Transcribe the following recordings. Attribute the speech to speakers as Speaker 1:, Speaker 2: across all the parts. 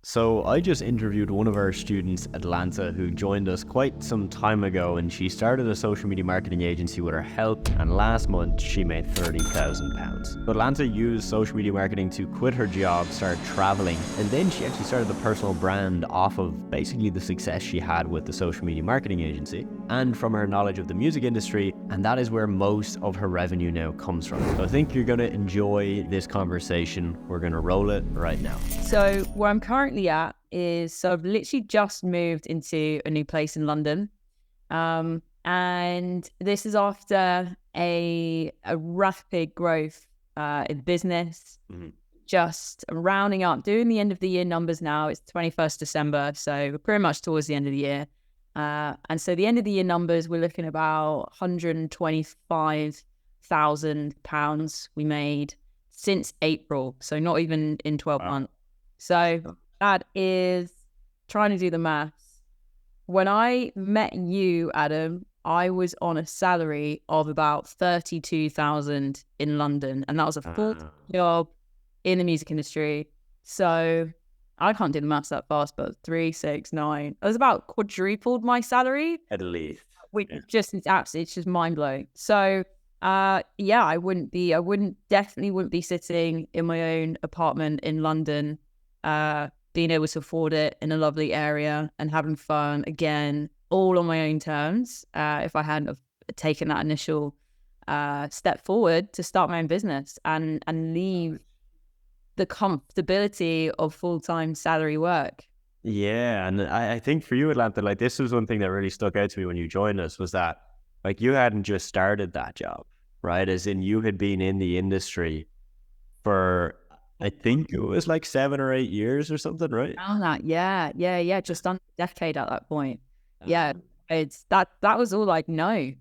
Speaker 1: So I just interviewed one of our students, Atlanta, who joined us quite some time ago, and she started a social media marketing agency with our help, and last month she made £30,000. So Atlanta used social media marketing to quit her job, start traveling, and then she actually started a personal brand off of basically the success she had with the social media marketing agency and from her knowledge of the music industry, and that is where most of her revenue now comes from. So I think you're going to enjoy this conversation. We're going to roll it right now.
Speaker 2: So where I'm currently at is, so I've literally just moved into a new place in London. And this is after a rapid growth in business. Just rounding up, doing the end of the year numbers now. It's 21st December, so we're pretty much towards the end of the year. And so the end of the year numbers, we're looking about £125,000 we made since April. So not even in 12 months. So that is, trying to do the maths. When I met you, Adam, I was on a salary of about 32,000 in London, and that was a full job in the music industry. So I can't do the maths that fast, but 3, 6, 9. I was about quadrupled my salary.
Speaker 1: At least.
Speaker 2: Which it's just mind blowing. So definitely wouldn't be sitting in my own apartment in London, being able to afford it in a lovely area and having fun again, all on my own terms, if I hadn't have taken that initial step forward to start my own business and leave the comfortability of full-time salary work.
Speaker 1: Yeah, and I think for you, Atlanta, like this was one thing that really stuck out to me when you joined us, was that like you hadn't just started that job, right? As in you had been in the industry for, I think it was like 7 or 8 years or something, right?
Speaker 2: Around that, yeah, just under a decade at that point. Yeah, it's that was all like no.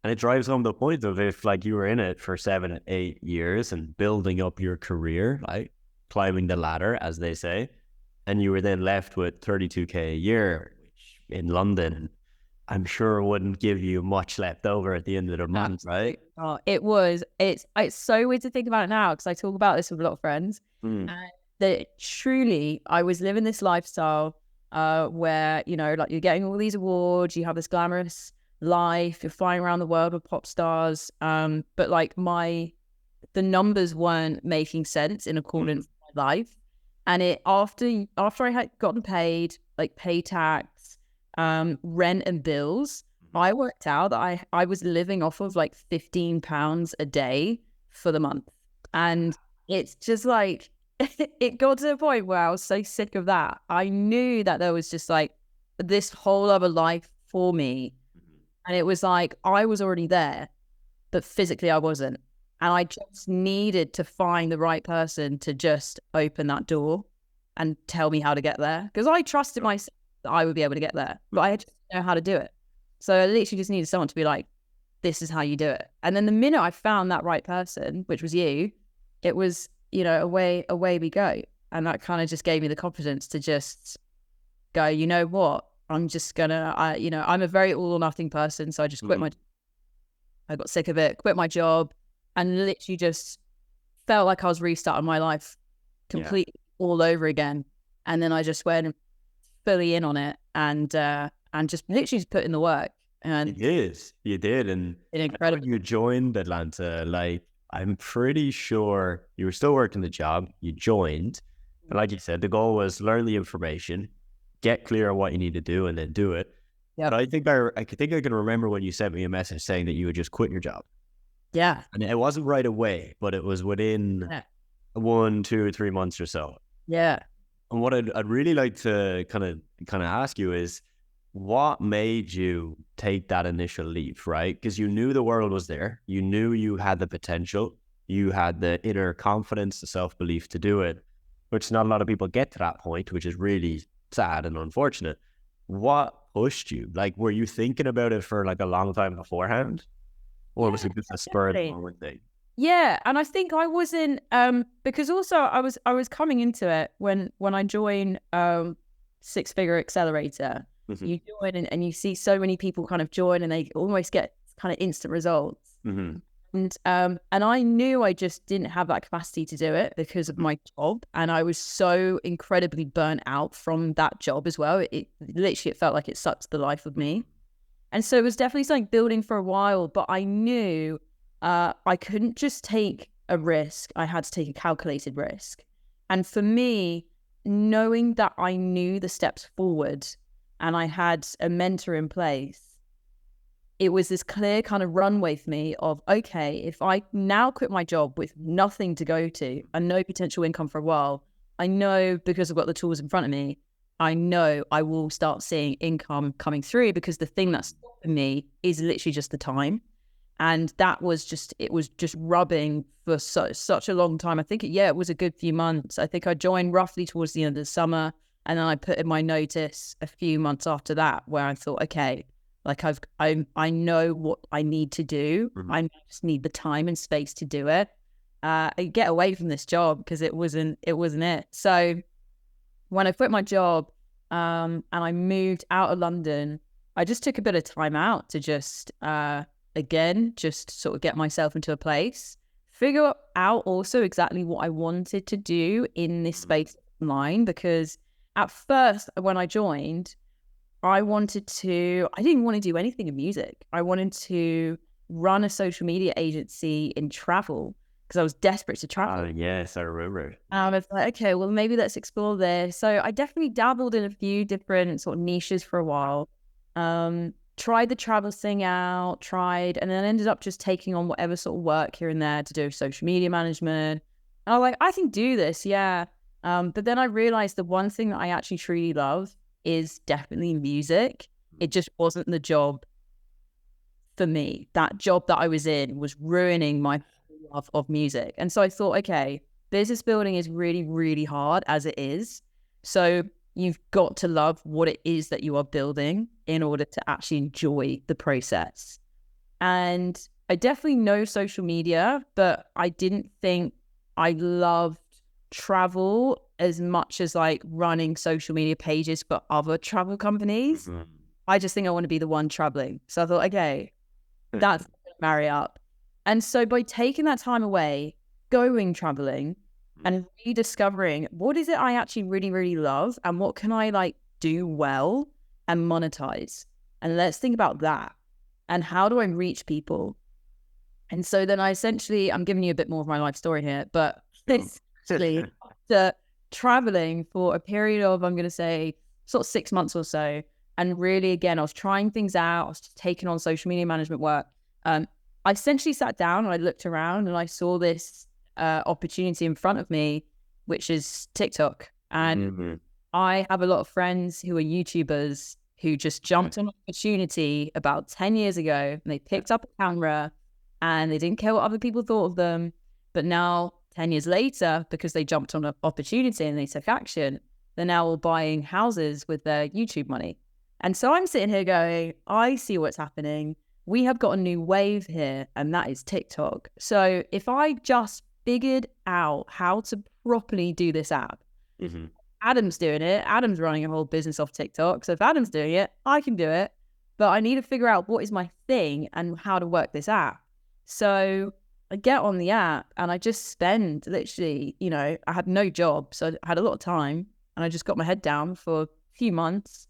Speaker 1: And it drives home the point of if like you were in it for 7 or 8 years and building up your career, like climbing the ladder, as they say, and you were then left with 32K a year, which in London, I'm sure wouldn't give you much left over at the end of the month, right?
Speaker 2: Oh, it's so weird to think about it now, because I talk about this with a lot of friends. And that truly, I was living this lifestyle where, you know, like you're getting all these awards, you have this glamorous life, you're flying around the world with pop stars. But like the numbers weren't making sense in accordance with my life. And after I had gotten paid, like pay tax, rent and bills, I worked out that I was living off of like £15 a day for the month. And it's just like, it got to a point where I was so sick of that. I knew that there was just like this whole other life for me. And it was like, I was already there, but physically I wasn't. And I just needed to find the right person to just open that door and tell me how to get there. Because I trusted myself that I would be able to get there, but I just didn't know how to do it. So I literally just needed someone to be like, this is how you do it. And then the minute I found that right person, which was you, it was, you know, away we go. And that kind of just gave me the confidence to just go, you know what, I'm just gonna, I'm a very all or nothing person. So I just quit I got sick of it, quit my job, and literally just felt like I was restarting my life completely all over again. And then I just went fully in on it and just literally just put in the work. And
Speaker 1: You did. And
Speaker 2: incredible.
Speaker 1: When you joined Atlanta, like I'm pretty sure you were still working the job. You joined, and like you said, the goal was learn the information, get clear on what you need to do, and then do it.
Speaker 2: Yeah.
Speaker 1: But I think I can remember when you sent me a message saying that you had just quit your job.
Speaker 2: Yeah.
Speaker 1: And it wasn't right away, but it was within 1, 2, 3 months or so.
Speaker 2: Yeah.
Speaker 1: And what I'd really like to kind of ask you is, what made you take that initial leap, right? Because you knew the world was there. You knew you had the potential. You had the inner confidence, the self-belief to do it, which not a lot of people get to that point, which is really sad and unfortunate. What pushed you? Like, were you thinking about it for like a long time beforehand? Or was it just a spur of the moment thing?
Speaker 2: Yeah, and I think I wasn't because also I was coming into it when I joined Six Figure Accelerator. You join and you see so many people kind of join and they almost get kind of instant results. And I knew I just didn't have that capacity to do it because of my job. And I was so incredibly burnt out from that job as well. It literally, it felt like it sucked the life of me. And so it was definitely something building for a while, but I knew I couldn't just take a risk. I had to take a calculated risk. And for me, knowing that I knew the steps forward and I had a mentor in place, it was this clear kind of runway for me of, okay, if I now quit my job with nothing to go to and no potential income for a while, I know because I've got the tools in front of me, I know I will start seeing income coming through, because the thing that's stopping me is literally just the time. And that was just, it was just rubbing for such a long time. I think, it was a good few months. I think I joined roughly towards the end of the summer. And then I put in my notice a few months after that, where I thought, okay, like I know what I need to do. I just need the time and space to do it. And get away from this job, because it wasn't it. So when I quit my job and I moved out of London, I just took a bit of time out to just, again, just sort of get myself into a place, figure out also exactly what I wanted to do in this space online. Because at first, when I joined, I didn't want to do anything in music. I wanted to run a social media agency in travel, because I was desperate to travel.
Speaker 1: Oh, yes, I remember.
Speaker 2: I was like, okay, well, maybe let's explore this. So I definitely dabbled in a few different sort of niches for a while. Tried the travel thing out, and then ended up just taking on whatever sort of work here and there to do social media management. And I was like, I can do this, yeah. But then I realized the one thing that I actually truly love is definitely music. It just wasn't the job for me. That job that I was in was ruining my love of music. And so I thought, okay, business building is really, really hard as it is. So you've got to love what it is that you are building in order to actually enjoy the process. And I definitely know social media, but I didn't think I loved travel as much as like running social media pages for other travel companies. I just think I want to be the one traveling. So I thought, okay, that's going to marry up. And so by taking that time away, going traveling and rediscovering what is it I actually really, really love, and what can I like do well and monetize. And let's think about that. And how do I reach people? And so then I'm giving you a bit more of my life story here, but basically after traveling for a period of, I'm going to say sort of 6 months or so. And really, again, I was trying things out. I was taking on social media management work. I essentially sat down and I looked around and I saw this opportunity in front of me, which is TikTok. And I have a lot of friends who are YouTubers who just jumped on an opportunity about 10 years ago, and they picked up a camera and they didn't care what other people thought of them. But now, 10 years later, because they jumped on an opportunity and they took action, they're now all buying houses with their YouTube money. And so I'm sitting here going, I see what's happening. We have got a new wave here, and that is TikTok. So if I just figured out how to properly do this app, Adam's doing it. Adam's running a whole business off TikTok. So if Adam's doing it, I can do it. But I need to figure out what is my thing and how to work this app. So I get on the app and I just spend literally, I had no job. So I had a lot of time, and I just got my head down for a few months,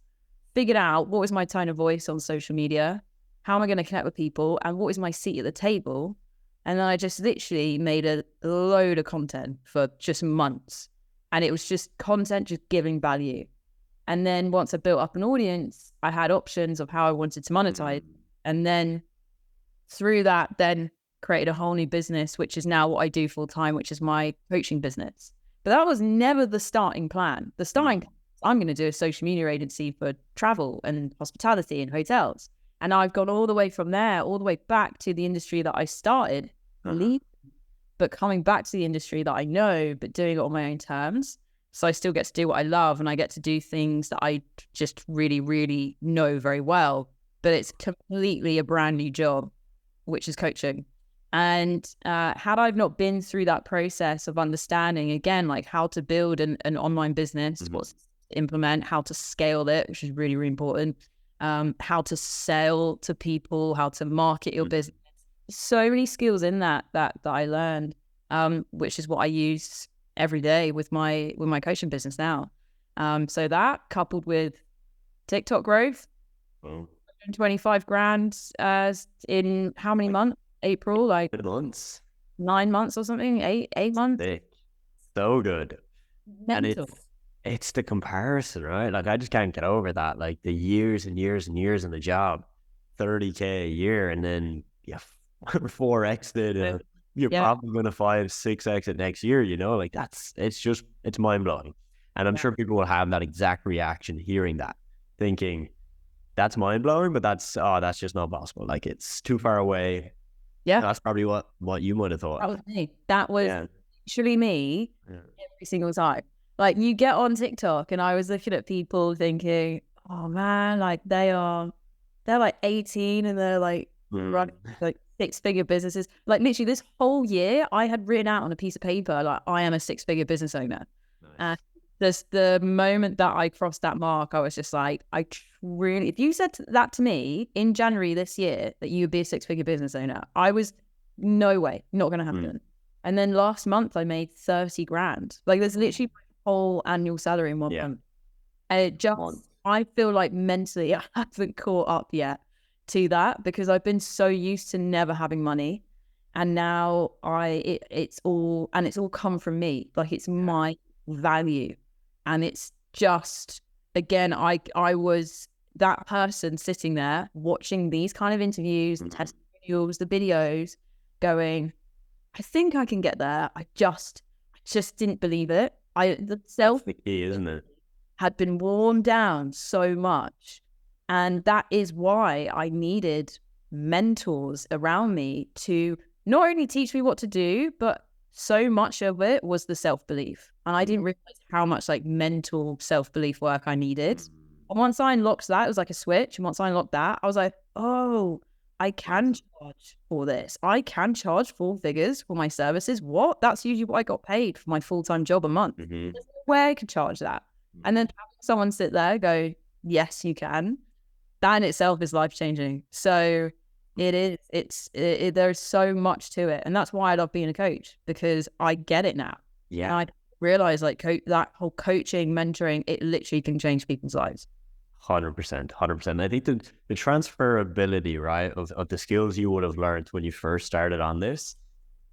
Speaker 2: figured out what was my tone of voice on social media, how am I going to connect with people, and what is my seat at the table. And then I just literally made a load of content for just months. And it was just content, just giving value. And then once I built up an audience, I had options of how I wanted to monetize. And then through that, then created a whole new business, which is now what I do full time, which is my coaching business. But that was never the starting plan. The starting plan, I'm going to do a social media agency for travel and hospitality and hotels. And I've gone all the way from there, all the way back to the industry that I started, but coming back to the industry that I know, but doing it on my own terms. So I still get to do what I love, and I get to do things that I just really, really know very well. But it's completely a brand new job, which is coaching. And had I not been through that process of understanding, again, like how to build an online business, what to implement, how to scale it, which is really, really important, how to sell to people, how to market your business, so many skills in that I learned, which is what I use every day with my coaching business now. So that coupled with TikTok growth,
Speaker 1: Well,
Speaker 2: 25 grand in how many months? April, like
Speaker 1: good months.
Speaker 2: 9 months or something, eight months.
Speaker 1: Sick. So good. And
Speaker 2: Mental.
Speaker 1: it's the comparison, right? Like I just can't get over that. Like the years and years and years in the job, 30K a year, and then 4x it. You're
Speaker 2: Yeah.
Speaker 1: probably gonna 5-6x it next year, like it's mind blowing. And I'm sure people will have that exact reaction hearing that, thinking that's mind blowing, but that's just not possible. Like it's too far away.
Speaker 2: Yeah.
Speaker 1: That's probably what you might have thought.
Speaker 2: That was me. That was literally me
Speaker 1: Yeah.
Speaker 2: every single time. Like you get on TikTok and I was looking at people thinking, oh man, like they're like 18 and they're like running like 6-figure businesses. Like literally this whole year I had written out on a piece of paper, like I am a 6-figure business owner.
Speaker 1: Nice.
Speaker 2: The moment that I crossed that mark, I was just like, if you said that to me in January this year, that you would be a 6-figure business owner, I was no way, not going to happen. And then last month I made 30 grand. Like there's literally my whole annual salary in 1 month. And it just, I feel like mentally I haven't caught up yet to that because I've been so used to never having money. And now it's all come from me. Like it's my value. And it's just, again, I was that person sitting there watching these kind of interviews and testimonials, the videos, going, I think I can get there. I just didn't believe it. The self
Speaker 1: That's the key, isn't it?
Speaker 2: had been worn down so much. And that is why I needed mentors around me to not only teach me what to do, but so much of it was the self-belief. And I didn't realize how much like mental self-belief work I needed. And once I unlocked that, it was like a switch. And once I unlocked that, I was like, oh, I can charge for this. I can charge 4 figures for my services. What? That's usually what I got paid for my full-time job a month. There's no way I could charge that. And then having someone sit there go, yes, you can. That in itself is life-changing. So it is. There's so much to it. And that's why I love being a coach, because I get it now.
Speaker 1: Yeah.
Speaker 2: And I realize like that whole coaching, mentoring, it literally can change people's lives.
Speaker 1: 100%. I think the transferability, right, of the skills you would have learned when you first started on this,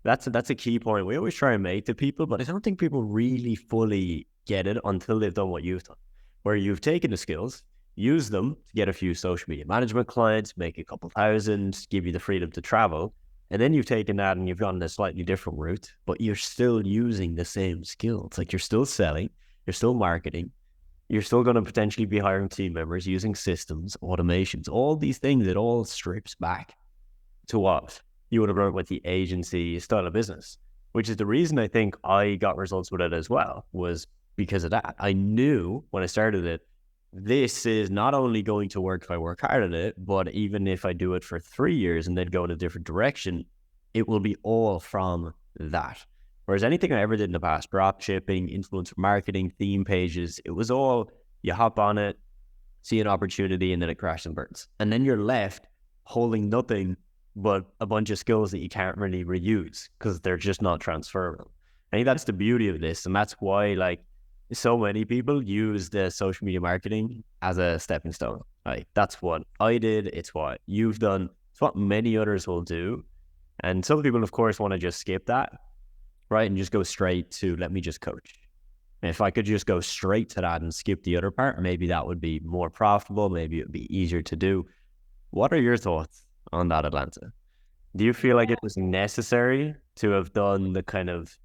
Speaker 1: that's a key point we always try and make to people, but I don't think people really fully get it until they've done what you've done, where you've taken the skills, use them to get a few social media management clients, make a couple thousand, give you the freedom to travel. And then you've taken that and you've gone a slightly different route, but you're still using the same skills. Like you're still selling, you're still marketing, you're still going to potentially be hiring team members, using systems, automations, all these things. It all strips back to what you would have learned with the agency style of business, which is the reason I think I got results with it as well, was because of that. I knew when I started it, this is not only going to work if I work hard at it, but even if I do it for 3 years and then go in a different direction, it will be all from that. Whereas anything I ever did in the past, drop shipping, influencer marketing, theme pages, it was all, you hop on it, see an opportunity, and then it crashes and burns. And then you're left holding nothing but a bunch of skills that you can't really reuse because they're just not transferable. I think that's the beauty of this. And that's why like so many people use the social media marketing as a stepping stone. Like that's what I did. It's what you've done. It's what many others will do. And some people, of course, want to just skip that, right? And just go straight to, let me just coach. And if I could just go straight to that and skip the other part, maybe that would be more profitable. Maybe it would be easier to do. What are your thoughts on that, Atlanta? Do you feel like it was necessary to have done the kind of,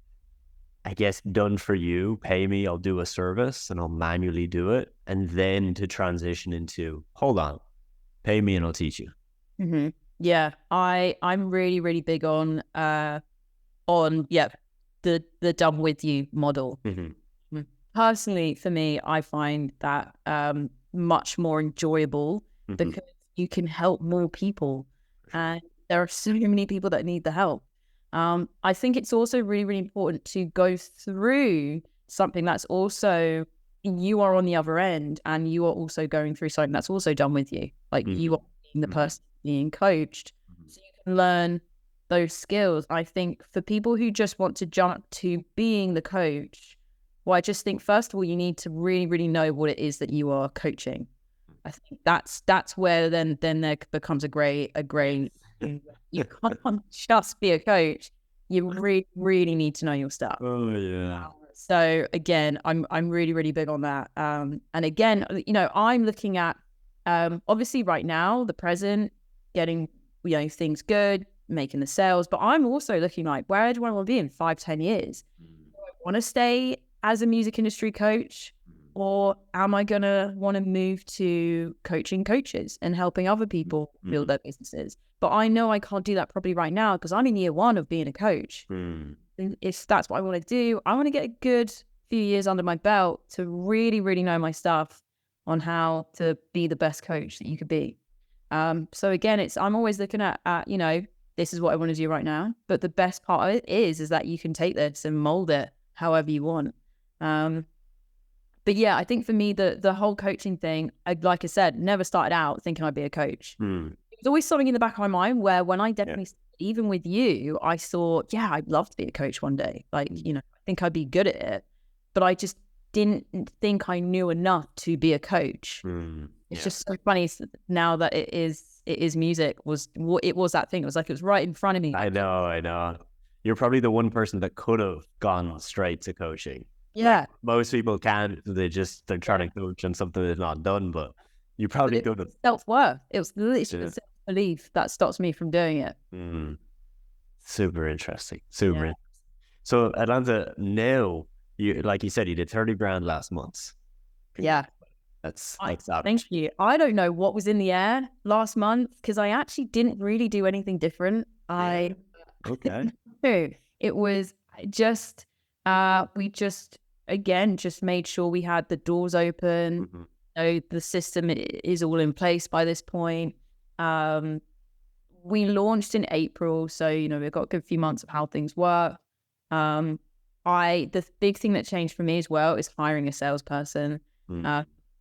Speaker 1: I guess, done for you, pay me, I'll do a service and I'll manually do it, and then to transition into, hold on, pay me and I'll teach you?
Speaker 2: Mm-hmm. Yeah, I'm really, really big on the done with you model.
Speaker 1: Mm-hmm.
Speaker 2: Personally, for me, I find that much more enjoyable because you can help more people, and there are so many people that need the help. I think it's also really, really important to go through something that's also, you are on the other end and you are also going through something that's also done with you. Like you are being the person being coached. So you can learn those skills. I think for people who just want to jump to being the coach, well, I just think first of all, you need to really, really know what it is that you are coaching. I think that's where then there becomes a gray. You can't just be a coach. You really, really need to know your stuff.
Speaker 1: Oh yeah.
Speaker 2: So again, I'm really, really big on that. And again, I'm looking at obviously right now, the present, getting things good, making the sales, but I'm also looking like, where do I want to be in 5-10 years? Do I want to stay as a music industry coach, or am I gonna want to move to coaching coaches and helping other people build their businesses? But I know I can't do that probably right now because I'm in year 1 of being a coach. If that's what I want to do, I want to get a good few years under my belt to really, really know my stuff on how to be the best coach that you could be. So again, I'm always looking at this is what I want to do right now. But the best part of it is that you can take this and mold it however you want. But yeah, I think for me, the whole coaching thing, like I said, never started out thinking I'd be a coach. It was always something in the back of my mind where when I definitely, even with you, I thought, yeah, I'd love to be a coach one day. Like, I think I'd be good at it, but I just didn't think I knew enough to be a coach. It's just so funny now that it is music. It was that thing. It was like, it was right in front of me.
Speaker 1: I know. You're probably the one person that could have gone straight to coaching.
Speaker 2: Yeah.
Speaker 1: Like, most people can't. They're trying to coach on something that's not done, but you probably could have.
Speaker 2: Self-worth. It was literally self-belief that stops me from doing it.
Speaker 1: Super interesting. Interesting. So Atlanta, now, like you said, you did 30 grand last month.
Speaker 2: Yeah.
Speaker 1: That's
Speaker 2: thank you. I don't know what was in the air last month because I actually didn't really do anything different.
Speaker 1: Okay.
Speaker 2: It was just we just made sure we had the doors open. The system is all in place by this point. We launched in April, so we've got a good few months of how things work. The big thing that changed for me as well is hiring a salesperson.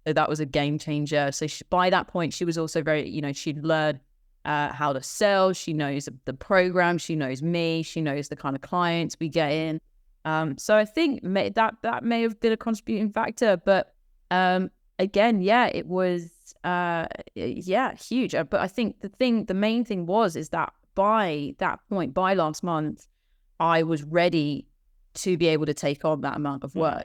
Speaker 2: So that was a game changer. So by that point, she was also very, she'd learned how to sell. She knows the program. She knows me. She knows the kind of clients we get in. So I think that may have been a contributing factor. But again, it was huge. But I think the main thing is that by that point, by last month, I was ready to be able to take on that amount of work.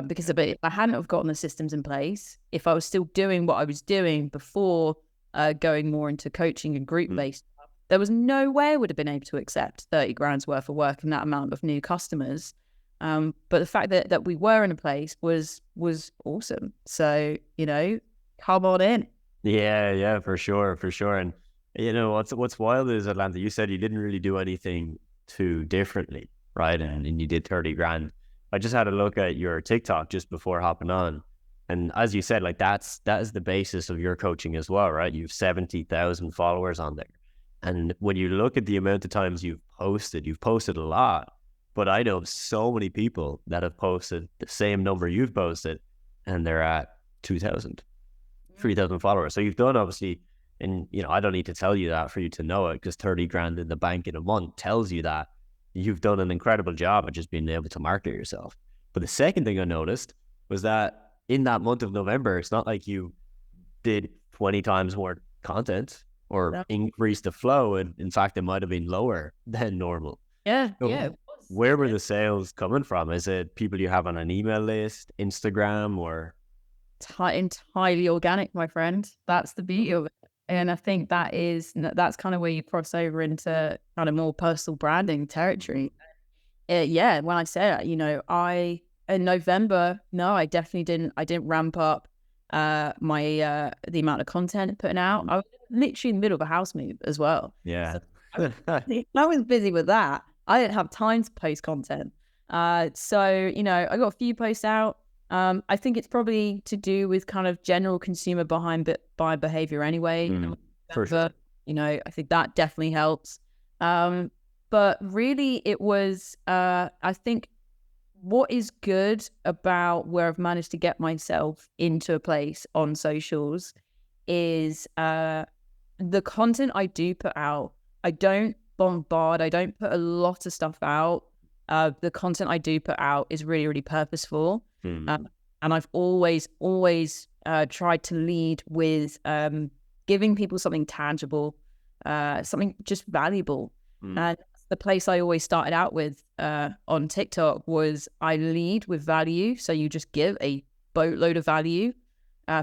Speaker 2: Because if I hadn't have gotten the systems in place, if I was still doing what I was doing before going more into coaching and group-based stuff, there was no way I would have been able to accept 30 grand's worth of work and that amount of new customers. But the fact that we were in a place was awesome. So, come on in.
Speaker 1: Yeah, for sure. And what's wild is, Atlanta, you said you didn't really do anything too differently, right? And you did 30 grand. I just had a look at your TikTok just before hopping on. And as you said, like that is the basis of your coaching as well, right? You've 70,000 followers on there. And when you look at the amount of times you've posted a lot. But I know so many people that have posted the same number you've posted and they're at 2,000, 3,000 followers. So you've done obviously, and I don't need to tell you that for you to know it, because 30 grand in the bank in a month tells you that you've done an incredible job at just being able to market yourself. But the second thing I noticed was that in that month of November, it's not like you did 20 times more content or increased the flow. And in fact, it might have been lower than normal.
Speaker 2: Yeah.
Speaker 1: Where were the sales coming from? Is it people you have on an email list, Instagram, or?
Speaker 2: Entirely organic, my friend. That's the beauty of it. And I think that's kind of where you cross over into kind of more personal branding territory. When I say that, in November, no, I definitely didn't. I didn't ramp up the amount of content putting out. I was literally in the middle of a house move as well.
Speaker 1: Yeah.
Speaker 2: So I was busy with that. I didn't have time to post content. So I got a few posts out. I think it's probably to do with kind of general consumer buy behavior anyway.
Speaker 1: For sure.
Speaker 2: I think that definitely helps. But really it was, I think what is good about where I've managed to get myself into a place on socials is the content I do put out. I don't bombard. I don't put a lot of stuff out. The content I do put out is really, really purposeful. And I've always tried to lead with giving people something tangible, something just valuable. And the place I always started out with on TikTok was I lead with value. So you just give a boatload of value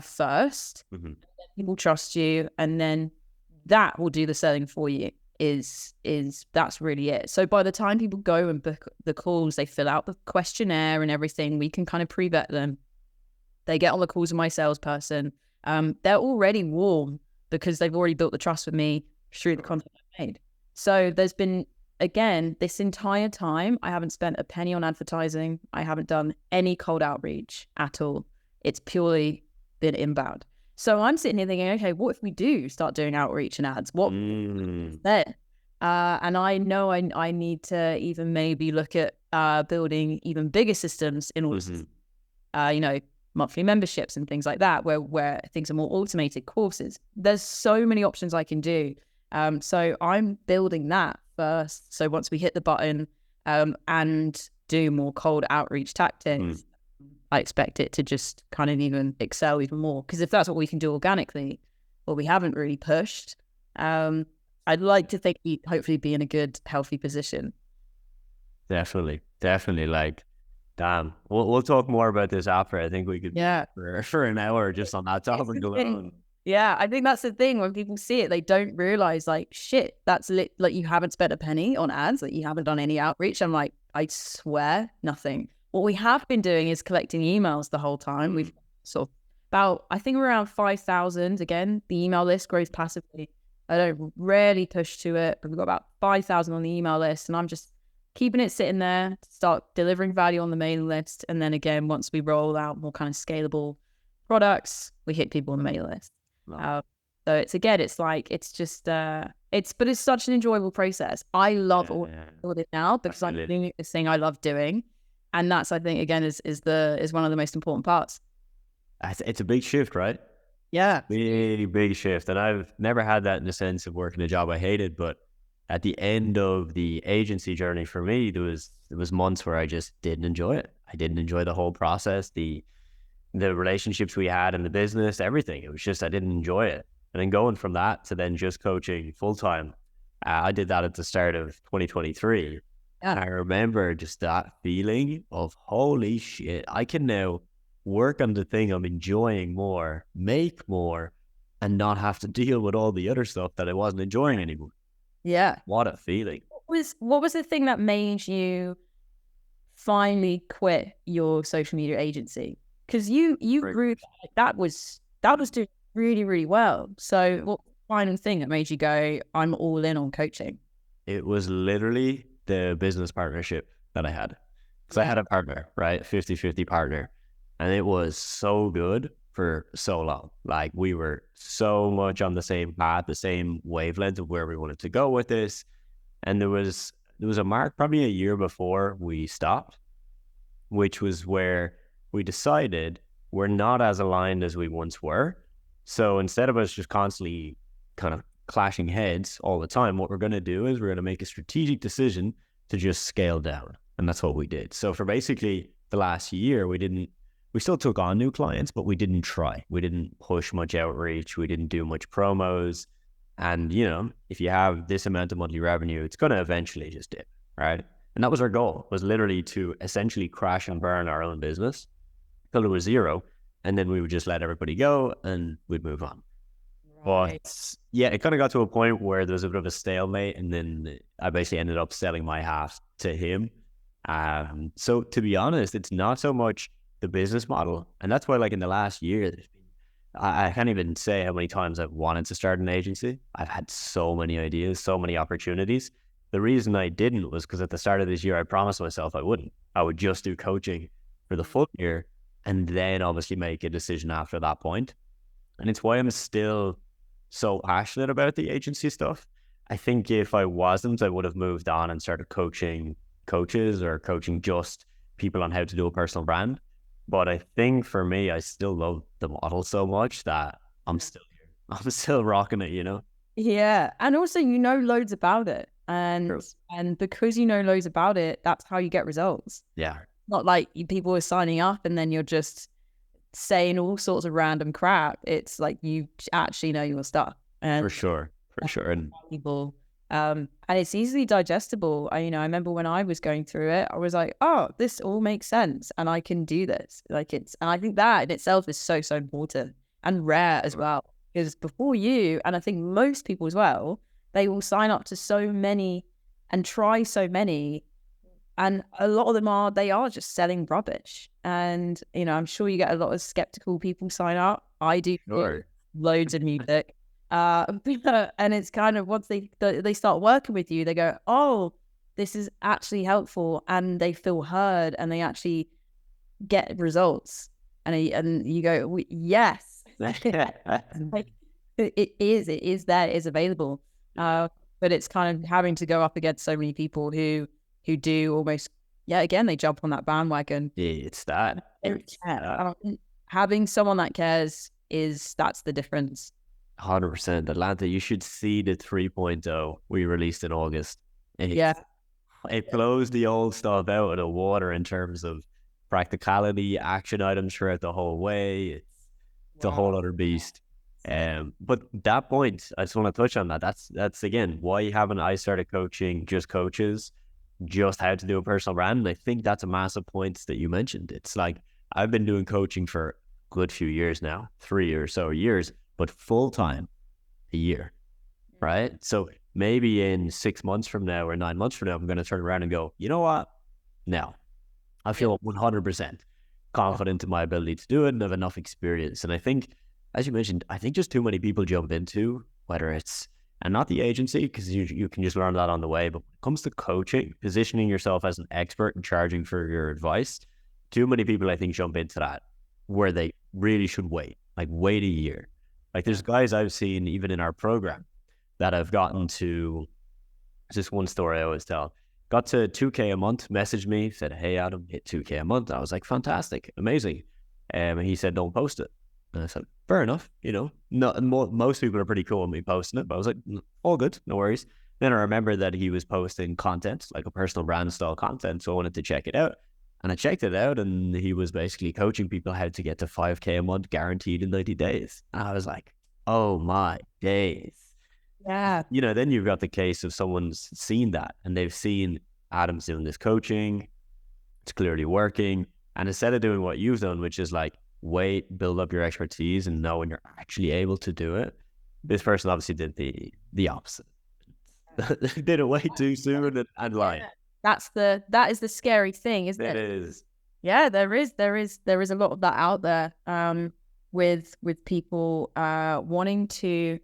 Speaker 2: first. People trust you, and then that will do the selling for you. That's really it. So by the time people go and book the calls, they fill out the questionnaire and everything. We can kind of pre-vet them. They get on the calls with my salesperson. They're already warm because they've already built the trust with me through the content I've made. So there's been, again, this entire time, I haven't spent a penny on advertising. I haven't done any cold outreach at all. It's purely been inbound. So I'm sitting here thinking, okay, what if we do start doing outreach and ads? What then? And I know I need to even maybe look at building even bigger systems in order to, monthly memberships and things like that, where things are more automated, courses. There's so many options I can do. So I'm building that first. So once we hit the button and do more cold outreach tactics, I expect it to just kind of even excel even more. Because if that's what we can do organically, well, we haven't really pushed. I'd like to think we'd hopefully be in a good, healthy position.
Speaker 1: Definitely. Like, damn. We'll talk more about this after. I think we could for an hour just on that topic alone.
Speaker 2: Yeah, I think that's the thing. When people see it, they don't realize, like, shit, that's like you haven't spent a penny on ads, like you haven't done any outreach. I'm like, I swear, nothing. What we have been doing is collecting emails the whole time. We've sort of I think we're around 5,000. Again, the email list grows passively. I don't rarely push to it, but we've got about 5,000 on the email list, and I'm just keeping it sitting there to start delivering value on the mailing list. And then again, once we roll out more kind of scalable products, we hit people on the mailing list. So it's such an enjoyable process. I love all of it now because I'm doing this thing I love doing. And that's, I think, again, is one of the most important parts.
Speaker 1: It's a big shift, right?
Speaker 2: Yeah.
Speaker 1: Big shift. And I've never had that in the sense of working a job I hated, but at the end of the agency journey for me, there was months where I just didn't enjoy it. I didn't enjoy the whole process, the relationships we had in the business, everything. It was just, I didn't enjoy it. And then going from that to then just coaching full time, I did that at the start of 2023. And I remember just that feeling of, holy shit, I can now work on the thing I'm enjoying more, make more, and not have to deal with all the other stuff that I wasn't enjoying anymore.
Speaker 2: Yeah.
Speaker 1: What a feeling.
Speaker 2: What was the thing that made you finally quit your social media agency? Because you grew, that was doing really, really well. So what final thing that made you go, I'm all in on coaching?
Speaker 1: It was literally the business partnership that I had. Because I had a partner, right? 50-50 partner. And it was so good for so long. Like, we were so much on the same path, the same wavelength of where we wanted to go with this. And there was a mark probably a year before we stopped, which was where we decided we're not as aligned as we once were. So instead of us just constantly kind of clashing heads all the time, what we're going to do is we're going to make a strategic decision to just scale down. And that's what we did. So for basically the last year, we still took on new clients, but we didn't try. We didn't push much outreach. We didn't do much promos. And, if you have this amount of monthly revenue, it's going to eventually just dip, right? And that was our goal, was literally to essentially crash and burn our own business till it was zero. And then we would just let everybody go and we'd move on. Right. But yeah, it kind of got to a point where there was a bit of a stalemate, and then I basically ended up selling my half to him. So to be honest, it's not so much the business model. And that's why, like, in the last year, I can't even say how many times I've wanted to start an agency. I've had so many ideas, so many opportunities. The reason I didn't was because at the start of this year, I promised myself I wouldn't. I would just do coaching for the full year and then obviously make a decision after that point. And it's why I'm still so passionate about the agency stuff. I think if I wasn't, I would have moved on and started coaching coaches or coaching just people on how to do a personal brand. But I think for me, I still love the model so much that I'm still here. I'm still rocking it,
Speaker 2: Yeah. And also, loads about it. And
Speaker 1: True.
Speaker 2: and because you know loads about it, that's how you get results.
Speaker 1: Yeah,
Speaker 2: Not like people are signing up and then you're just saying all sorts of random crap. It's like you actually know your stuff.
Speaker 1: for
Speaker 2: And
Speaker 1: sure. For sure. And
Speaker 2: people, and it's easily digestible. I remember when I was going through it, I was like, oh, this all makes sense and I can do this. And I think that in itself is so, so important and rare as well. Because before you, and I think most people as well, they will sign up to so many and try so many. And a lot of them they are just selling rubbish. And, I'm sure you get a lot of skeptical people sign up. I do
Speaker 1: sure.
Speaker 2: loads of music. And it's kind of once they start working with you, they go, oh, this is actually helpful. And they feel heard and they actually get results. And you go, yes, like, it is there, it is available. But it's kind of having to go up against so many people who do almost, again, they jump on that bandwagon.
Speaker 1: Yeah, it's that.
Speaker 2: Having someone that cares that's the difference.
Speaker 1: 100%. Atlanta, you should see the 3.0 we released in August. It blows the old stuff out of the water in terms of practicality, action items throughout the whole way. It's a whole other beast. But that point, I just want to touch on that. That's again why haven't I started coaching just coaches, just how to do a personal brand. And I think that's a massive point that you mentioned. It's like I've been doing coaching for a good few years now, 3 or so years, but full time a year, right? So maybe in 6 months from now or 9 months from now, I'm going to turn around and go, you know what? Now I feel 100% confident in my ability to do it and have enough experience. And I think, as you mentioned, I think just too many people jump into whether it's, and not the agency, because you can just learn that on the way, but when it comes to coaching, positioning yourself as an expert and charging for your advice, too many people, I think, jump into that where they really should wait a year. Like there's guys I've seen even in our program that have gotten to, just one story I always tell, got to 2K a month, messaged me, said, hey, Adam, hit 2K a month. I was like, fantastic, amazing. And he said, don't post it. And I said, fair enough, most people are pretty cool with me posting it, but I was like, all good, no worries. Then I remember that he was posting content, like a personal brand style content, so I wanted to check it out. And I checked it out, and he was basically coaching people how to get to 5K a month guaranteed in 90 days. And I was like, oh my days.
Speaker 2: Yeah.
Speaker 1: Then you've got the case of someone's seen that and they've seen Adam's doing this coaching. It's clearly working. And instead of doing what you've done, which is like, wait, build up your expertise and know when you're actually able to do it, this person obviously did the opposite. They did it way too soon and lied.
Speaker 2: That is the scary thing, isn't it?
Speaker 1: It is.
Speaker 2: Yeah, there is a lot of that out there, with people wanting to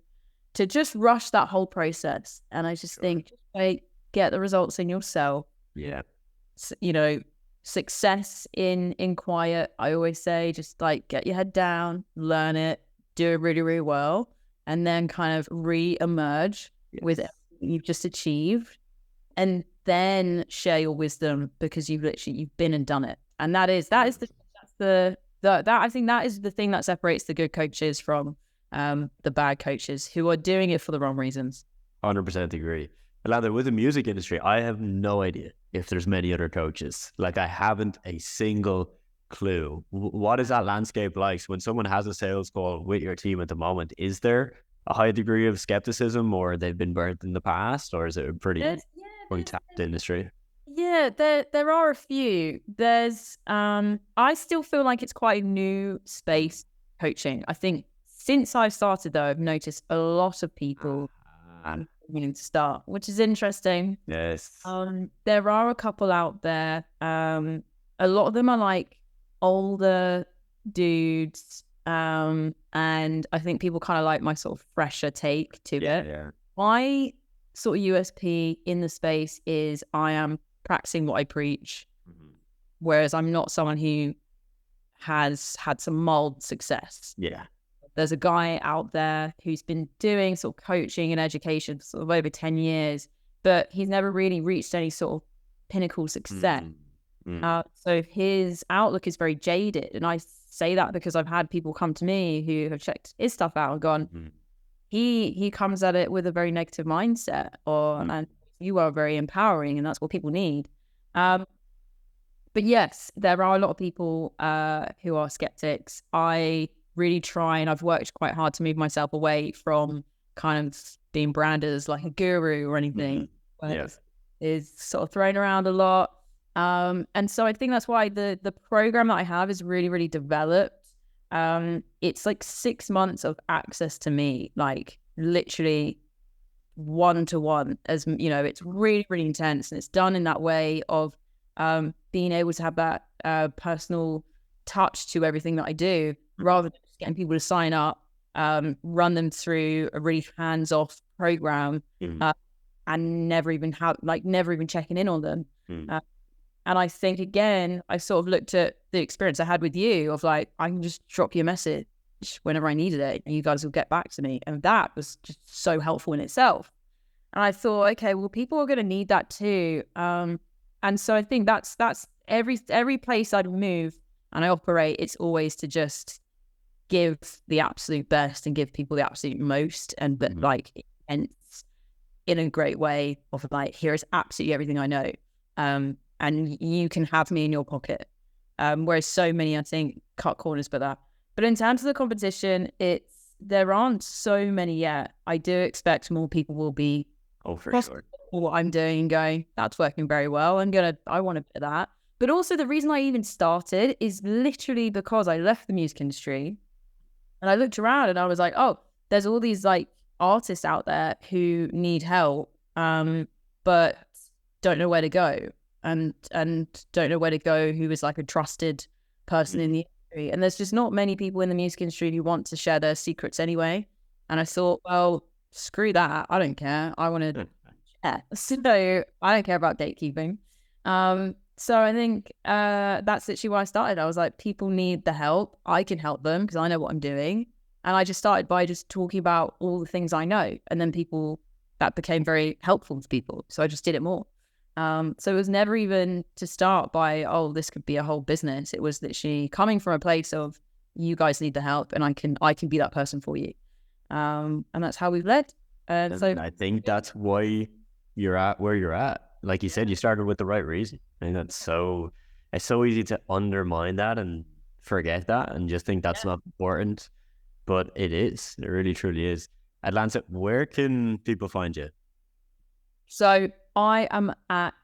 Speaker 2: just rush that whole process. And I just think, just wait, get the results in yourself.
Speaker 1: Yeah.
Speaker 2: Success in quiet. I always say, just like get your head down, learn it, do it really, really well, and then kind of re-emerge with everything you've just achieved, and then share your wisdom because you've been and done it. And I think that is the thing that separates the good coaches from the bad coaches who are doing it for the wrong reasons.
Speaker 1: 100% agree. Atlanta, with the music industry, I have no idea if there's many other coaches. Like I haven't a single clue. What is that landscape like? So when someone has a sales call with your team at the moment, is there a high degree of skepticism, or they've been burnt in the past, or is it a pretty tapped industry?
Speaker 2: Yeah, there are a few. There's I still feel like it's quite a new space, coaching. I think since I've started though, I've noticed a lot of people beginning to start, which is interesting.
Speaker 1: Yes.
Speaker 2: There are a couple out there. A lot of them are like older dudes. And I think people kind of like my sort of fresher take to it.
Speaker 1: Yeah.
Speaker 2: My sort of USP in the space is I am practicing what I preach, whereas I'm not someone who has had some mild success.
Speaker 1: Yeah.
Speaker 2: There's a guy out there who's been doing sort of coaching and education for sort of over 10 years, but he's never really reached any sort of pinnacle success. So his outlook is very jaded. And I say that because I've had people come to me who have checked his stuff out and gone, he comes at it with a very negative mindset, and you are very empowering, and that's what people need. But yes, there are a lot of people who are skeptics. I really try, and I've worked quite hard to move myself away from kind of being branded as like a guru or anything. Is sort of thrown around a lot. And so I think that's why the program that I have is really, really developed. It's like 6 months of access to me, like literally one-to-one, as you know. It's really, really intense, and it's done in that way of being able to have that personal touch to everything that I do, rather than just getting people to sign up, run them through a really hands-off program, and never even checking in on them. And I think, again, I sort of looked at the experience I had with you of like, I can just drop you a message whenever I needed it, and you guys will get back to me. And that was just so helpful in itself. And I thought, okay, well, people are going to need that too. And so I think that's every place I'd move and I operate, it's always to just give the absolute best and give people the absolute most, and but like, and in a great way of like, here is absolutely everything I know. And you can have me in your pocket. Whereas so many, I think, cut corners by that. But in terms of the competition, there aren't so many yet. I do expect more people will be
Speaker 1: for sure.
Speaker 2: What I'm doing and going, that's working very well. I want a bit of that. But also the reason I even started is literally because I left the music industry and I looked around and I was like, oh, there's all these like artists out there who need help, but don't know where to go, and don't know where to go who is like a trusted person in the industry. And there's just not many people in the music industry who want to share their secrets anyway. And I thought, well, screw that. I don't care. I want to share. So I don't care about gatekeeping. So I think that's literally why I started. I was like, people need the help. I can help them because I know what I'm doing. And I just started by just talking about all the things I know. And then that became very helpful to people. So I just did it more. So it was never even to start by, oh, this could be a whole business. It was literally coming from a place of, you guys need the help and I can be that person for you. And that's how we've led. So
Speaker 1: I think that's why you're at where you're at. Like you said, you started with the right reason. I think it's so easy to undermine that and forget that and just think that's not important. But it is. It really, truly is. Atlanta, where can people find you?
Speaker 2: So I am at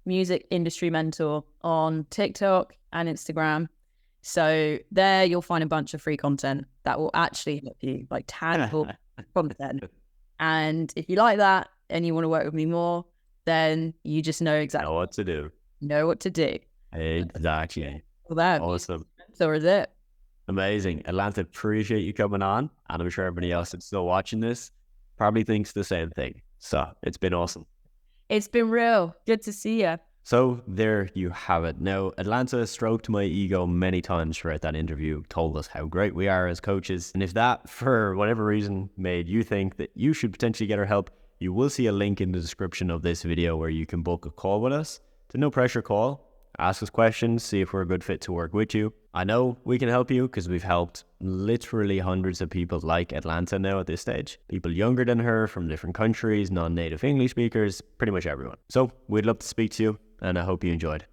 Speaker 2: Music Industry Mentor on TikTok and Instagram. So there you'll find a bunch of free content that will actually help you, like tangible content. And if you like that and you want to work with me more, then you just know exactly
Speaker 1: what to do. Exactly.
Speaker 2: Well, that
Speaker 1: awesome.
Speaker 2: So is it.
Speaker 1: Amazing. Atlanta, appreciate you coming on. And I'm sure everybody else that's still watching this probably thinks the same thing. So it's been awesome.
Speaker 2: It's been real. Good to see you.
Speaker 1: So there you have it. Now, Atlanta stroked my ego many times throughout that interview, told us how great we are as coaches. And if that, for whatever reason, made you think that you should potentially get her help, you will see a link in the description of this video where you can book a call with us. It's a no pressure call. Ask us questions, see if we're a good fit to work with you. I know we can help you because we've helped literally hundreds of people like Atlanta now at this stage. People younger than her from different countries, non-native English speakers, pretty much everyone. So we'd love to speak to you and I hope you enjoyed.